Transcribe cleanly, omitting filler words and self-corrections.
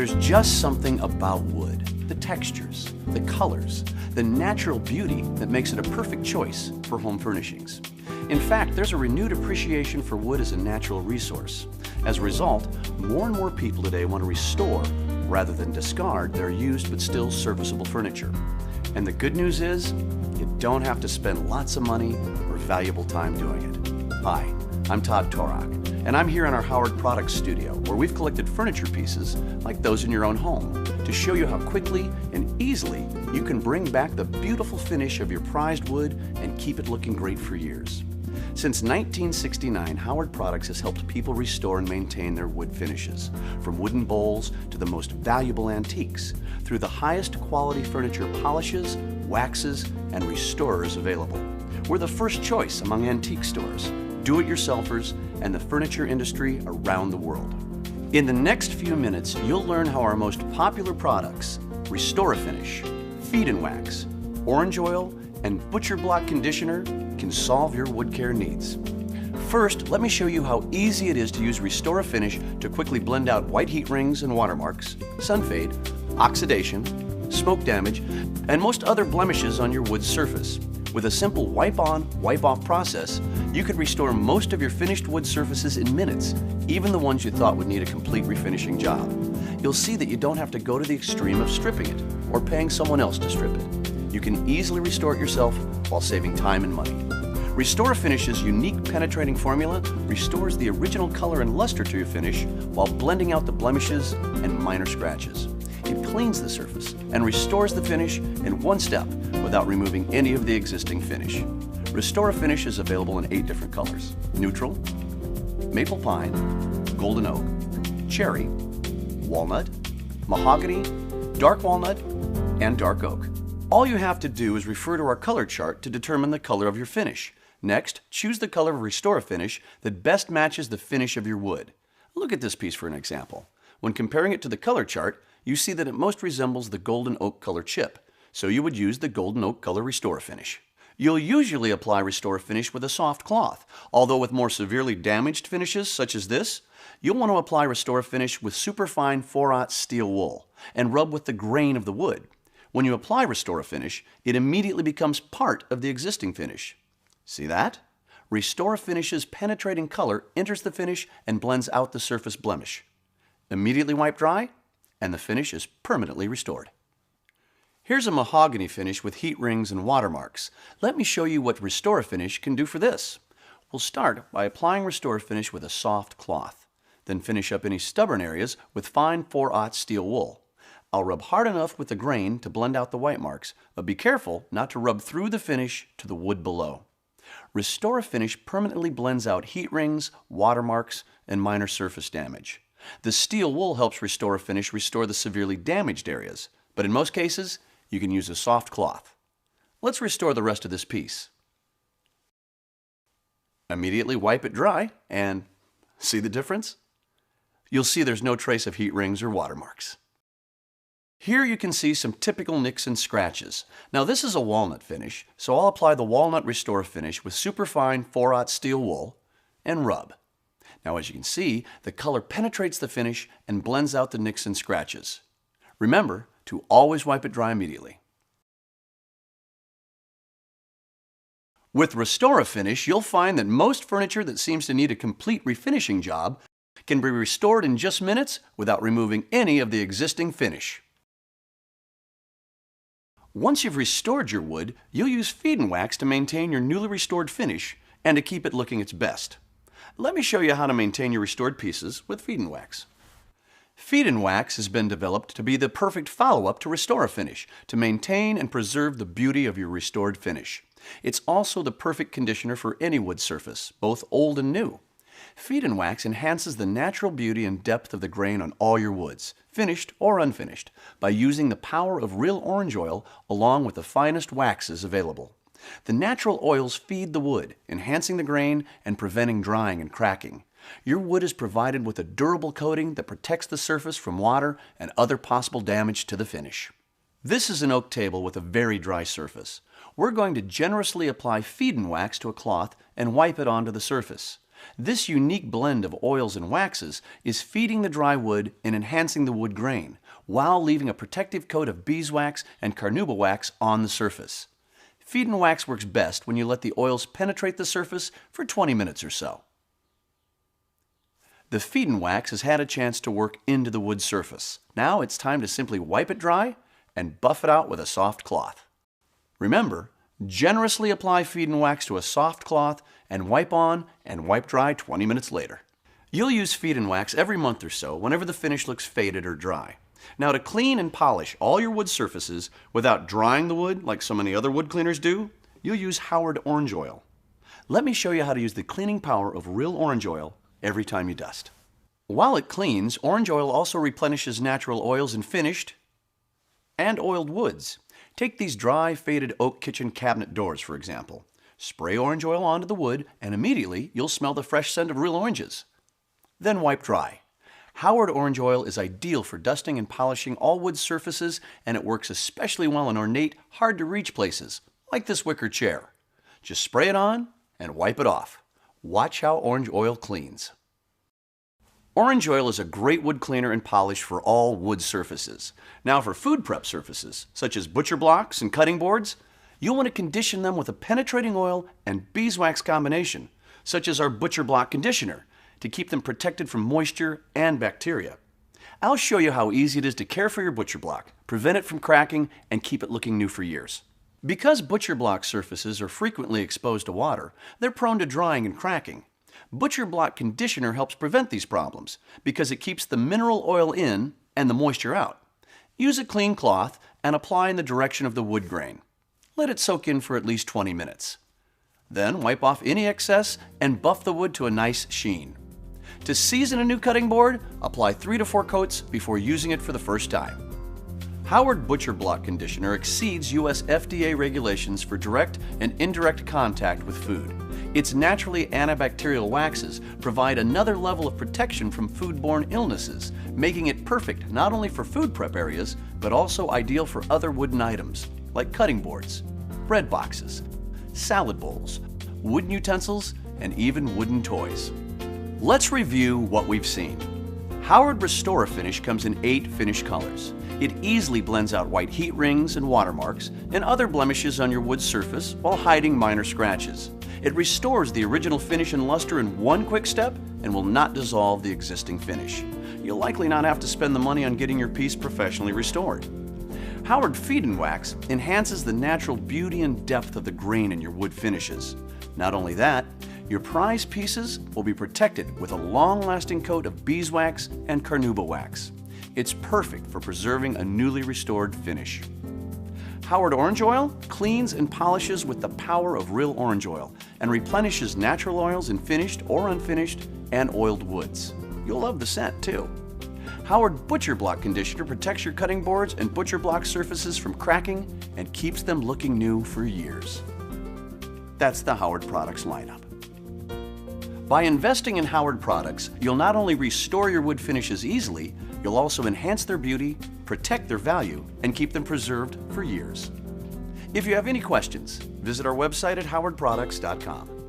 There's just something about wood, the textures, the colors, the natural beauty that makes it a perfect choice for home furnishings. In fact, there's a renewed appreciation for wood as a natural resource. As a result, more and more people today want to restore rather than discard their used but still serviceable furniture. And the good news is, you don't have to spend lots of money or valuable time doing it. Hi, I'm Todd Torak, and I'm here in our Howard Products studio, where we've collected furniture pieces like those in your own home to show you how quickly and easily you can bring back the beautiful finish of your prized wood and keep it looking great for years. Since 1969, Howard Products has helped people restore and maintain their wood finishes, from wooden bowls to the most valuable antiques, through the highest quality furniture polishes, waxes, and restorers available. We're the first choice among antique stores, do-it-yourselfers, and the furniture industry around the world. In the next few minutes, you'll learn how our most popular products, Restor A Finish, Feed and Wax, Orange Oil, and Butcher Block Conditioner can solve your wood care needs. First, let me show you how easy it is to use Restor A Finish to quickly blend out white heat rings and watermarks, sun fade, oxidation, smoke damage, and most other blemishes on your wood surface. With a simple wipe-on, wipe-off process, you can restore most of your finished wood surfaces in minutes, even the ones you thought would need a complete refinishing job. You'll see that you don't have to go to the extreme of stripping it or paying someone else to strip it. You can easily restore it yourself while saving time and money. Restor A Finish's unique penetrating formula restores the original color and luster to your finish while blending out the blemishes and minor scratches. It cleans the surface and restores the finish in one step without removing any of the existing finish. Restor A Finish is available in 8 different colors: neutral, maple pine, golden oak, cherry, walnut, mahogany, dark walnut, and dark oak. All you have to do is refer to our color chart to determine the color of your finish. Next, choose the color of Restor A Finish that best matches the finish of your wood. Look at this piece for an example. When comparing it to the color chart, you see that it most resembles the golden oak color chip, so you would use the golden oak color Restor A Finish. You'll usually apply Restor A Finish with a soft cloth, although with more severely damaged finishes such as this, you'll want to apply Restor A Finish with superfine 4/0 steel wool and rub with the grain of the wood. When you apply Restor A Finish, it immediately becomes part of the existing finish. See that? Restor A Finish's penetrating color enters the finish and blends out the surface blemish. Immediately wipe dry, and the finish is permanently restored. Here's a mahogany finish with heat rings and watermarks. Let me show you what Restor A Finish can do for this. We'll start by applying Restor A Finish with a soft cloth, then finish up any stubborn areas with fine 4/0 steel wool. I'll rub hard enough with the grain to blend out the white marks, but be careful not to rub through the finish to the wood below. Restor A Finish permanently blends out heat rings, watermarks, and minor surface damage. The steel wool helps Restor A Finish restore the severely damaged areas, but in most cases, you can use a soft cloth. Let's restore the rest of this piece. Immediately wipe it dry and see the difference? You'll see there's no trace of heat rings or watermarks. Here you can see some typical nicks and scratches. Now this is a walnut finish, so I'll apply the walnut Restor A Finish with superfine 4/0 steel wool and rub. Now as you can see, the color penetrates the finish and blends out the nicks and scratches. Remember to always wipe it dry immediately. With Restor A Finish, you'll find that most furniture that seems to need a complete refinishing job can be restored in just minutes without removing any of the existing finish. Once you've restored your wood, you'll use Feed and Wax to maintain your newly restored finish and to keep it looking its best. Let me show you how to maintain your restored pieces with Feed and Wax. Feed and Wax has been developed to be the perfect follow-up to Restor A Finish to maintain and preserve the beauty of your restored finish. It's also the perfect conditioner for any wood surface, both old and new. Feed and Wax enhances the natural beauty and depth of the grain on all your woods, finished or unfinished, by using the power of real orange oil along with the finest waxes available. The natural oils feed the wood, enhancing the grain and preventing drying and cracking. Your wood is provided with a durable coating that protects the surface from water and other possible damage to the finish. This is an oak table with a very dry surface. We're going to generously apply Feed and Wax to a cloth and wipe it onto the surface. This unique blend of oils and waxes is feeding the dry wood and enhancing the wood grain, while leaving a protective coat of beeswax and carnauba wax on the surface. Feed and wax works best when you let the oils penetrate the surface for 20 minutes or so. The feed and wax has had a chance to work into the wood surface. Now it's time to simply wipe it dry and buff it out with a soft cloth. Remember, generously apply feed and wax to a soft cloth and wipe on and wipe dry 20 minutes later. You'll use feed and wax every month or so whenever the finish looks faded or dry. Now, to clean and polish all your wood surfaces without drying the wood like so many other wood cleaners do, you'll use Howard orange oil. Let me show you how to use the cleaning power of real orange oil every time you dust. While it cleans, orange oil also replenishes natural oils in finished and oiled woods. Take these dry, faded oak kitchen cabinet doors, for example. Spray orange oil onto the wood, and immediately you'll smell the fresh scent of real oranges. Then wipe dry. Howard orange oil is ideal for dusting and polishing all wood surfaces, and it works especially well in ornate, hard-to-reach places, like this wicker chair. Just spray it on and wipe it off. Watch how orange oil cleans. Orange oil is a great wood cleaner and polish for all wood surfaces. Now for food prep surfaces, such as butcher blocks and cutting boards, you'll want to condition them with a penetrating oil and beeswax combination, such as our butcher block conditioner, to keep them protected from moisture and bacteria. I'll show you how easy it is to care for your butcher block, prevent it from cracking, and keep it looking new for years. Because butcher block surfaces are frequently exposed to water, they're prone to drying and cracking. Butcher block conditioner helps prevent these problems because it keeps the mineral oil in and the moisture out. Use a clean cloth and apply in the direction of the wood grain. Let it soak in for at least 20 minutes. Then wipe off any excess and buff the wood to a nice sheen. To season a new cutting board, apply 3 to 4 coats before using it for the first time. Howard Butcher Block Conditioner exceeds U.S. FDA regulations for direct and indirect contact with food. Its naturally antibacterial waxes provide another level of protection from foodborne illnesses, making it perfect not only for food prep areas, but also ideal for other wooden items, like cutting boards, bread boxes, salad bowls, wooden utensils, and even wooden toys. Let's review what we've seen. Howard Restor A Finish comes in 8 finish colors. It easily blends out white heat rings and watermarks and other blemishes on your wood surface while hiding minor scratches. It restores the original finish and luster in one quick step and will not dissolve the existing finish. You'll likely not have to spend the money on getting your piece professionally restored. Howard Feed and Wax enhances the natural beauty and depth of the grain in your wood finishes. Not only that, your prized pieces will be protected with a long-lasting coat of beeswax and carnauba wax. It's perfect for preserving a newly restored finish. Howard Orange Oil cleans and polishes with the power of real orange oil and replenishes natural oils in finished or unfinished and oiled woods. You'll love the scent too. Howard Butcher Block Conditioner protects your cutting boards and butcher block surfaces from cracking and keeps them looking new for years. That's the Howard Products lineup. By investing in Howard products, you'll not only restore your wood finishes easily, you'll also enhance their beauty, protect their value, and keep them preserved for years. If you have any questions, visit our website at howardproducts.com.